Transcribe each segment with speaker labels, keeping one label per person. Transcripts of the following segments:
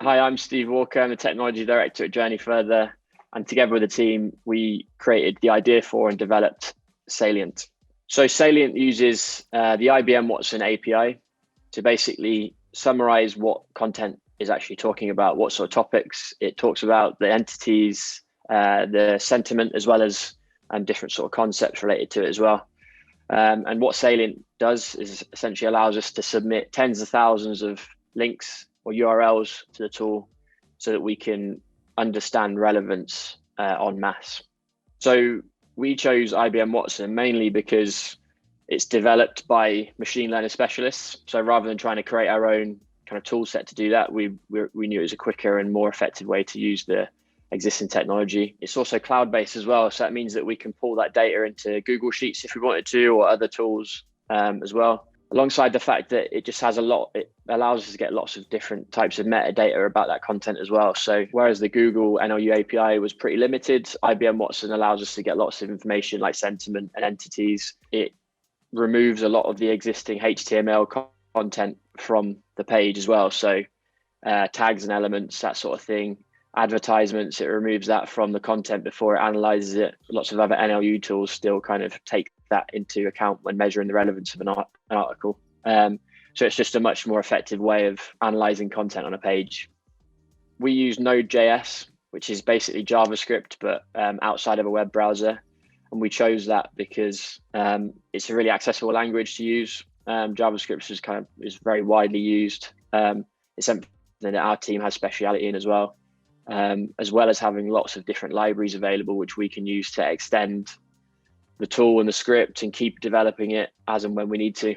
Speaker 1: Hi, I'm Steve Walker. I'm the technology director at Journey Further. And together with the team, we created the idea for and developed Salient. So Salient uses the IBM Watson API to basically summarize what content is actually talking about, what sort of topics it talks about, the entities, the sentiment, as well as different sort of concepts related to it as well. And what Salient does is essentially allows us to submit tens of thousands of links or URLs to the tool so that we can understand relevance en masse. So we chose IBM Watson mainly because it's developed by machine learning specialists. So rather than trying to create our own kind of tool set to do that, we knew it was a quicker and more effective way to use the existing technology. It's also cloud-based as well. So that means that we can pull that data into Google Sheets if we wanted to, or other tools as well. Alongside the fact that it just has it allows us to get lots of different types of metadata about that content as well. So whereas the Google NLU API was pretty limited, IBM Watson allows us to get lots of information like sentiment and entities. It removes a lot of the existing HTML content from the page as well. So tags and elements, that sort of thing. Advertisements, it removes that from the content before it analyzes it. Lots of other NLU tools still kind of take that into account when measuring the relevance of an article. So it's just a much more effective way of analyzing content on a page. We use Node.js, which is basically JavaScript, but outside of a web browser. And we chose that because it's a really accessible language to use. JavaScript is very widely used. It's something that our team has speciality in as well as having lots of different libraries available, which we can use to extend the tool and the script and keep developing it as and when we need to.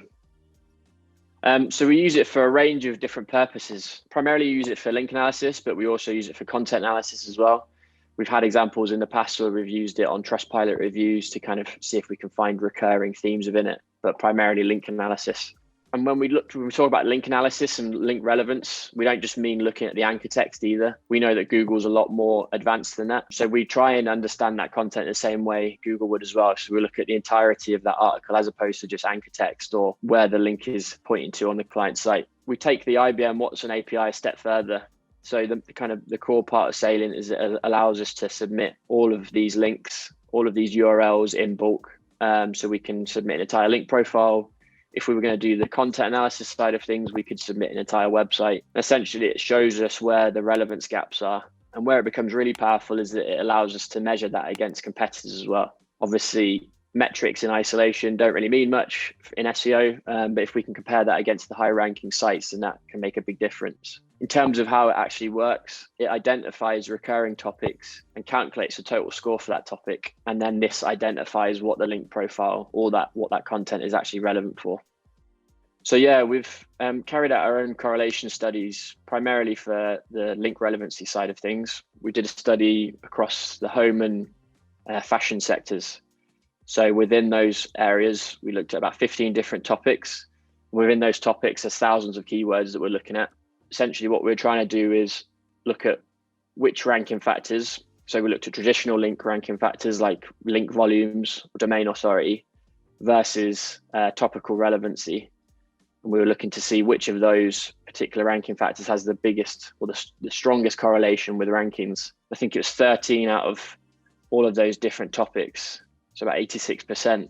Speaker 1: So we use it for a range of different purposes. Primarily use it for link analysis, but we also use it for content analysis as well. We've had examples in the past where we've used it on Trustpilot reviews to kind of see if we can find recurring themes within it, but primarily link analysis. And when we talk about link analysis and link relevance, we don't just mean looking at the anchor text either. We know that Google's a lot more advanced than that. So we try and understand that content the same way Google would as well. So we look at the entirety of that article as opposed to just anchor text or where the link is pointing to on the client site. We take the IBM Watson API a step further. So the core part of Salient is it allows us to submit all of these links, all of these URLs in bulk. So we can submit an entire link profile. If we were going to do the content analysis side of things, we could submit an entire website. Essentially, it shows us where the relevance gaps are. And where it becomes really powerful is that it allows us to measure that against competitors as well. Obviously, metrics in isolation don't really mean much in SEO, but if we can compare that against the high ranking sites, then that can make a big difference. In terms of how it actually works, it identifies recurring topics and calculates the total score for that topic. And then this identifies what the link profile or what that content is actually relevant for. So yeah, we've carried out our own correlation studies primarily for the link relevancy side of things. We did a study across the home and fashion sectors. So within those areas, we looked at about 15 different topics. Within those topics, there's thousands of keywords that we're looking at. Essentially, what we're trying to do is look at which ranking factors. So we looked at traditional link ranking factors like link volumes, or domain authority, versus topical relevancy. And we were looking to see which of those particular ranking factors has the biggest or the strongest correlation with rankings. I think it was 13 out of all of those different topics. So about 86%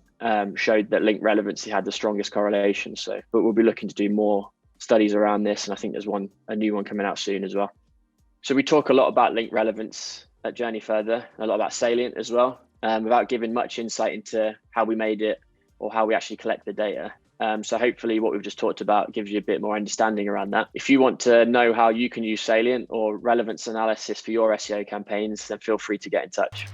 Speaker 1: showed that link relevancy had the strongest correlation. But we'll be looking to do more studies around this. And I think there's a new one coming out soon as well. So we talk a lot about link relevance at Journey Further, a lot about Salient as well, without giving much insight into how we made it or how we actually collect the data. So hopefully what we've just talked about gives you a bit more understanding around that. If you want to know how you can use Salient or relevance analysis for your SEO campaigns, then feel free to get in touch.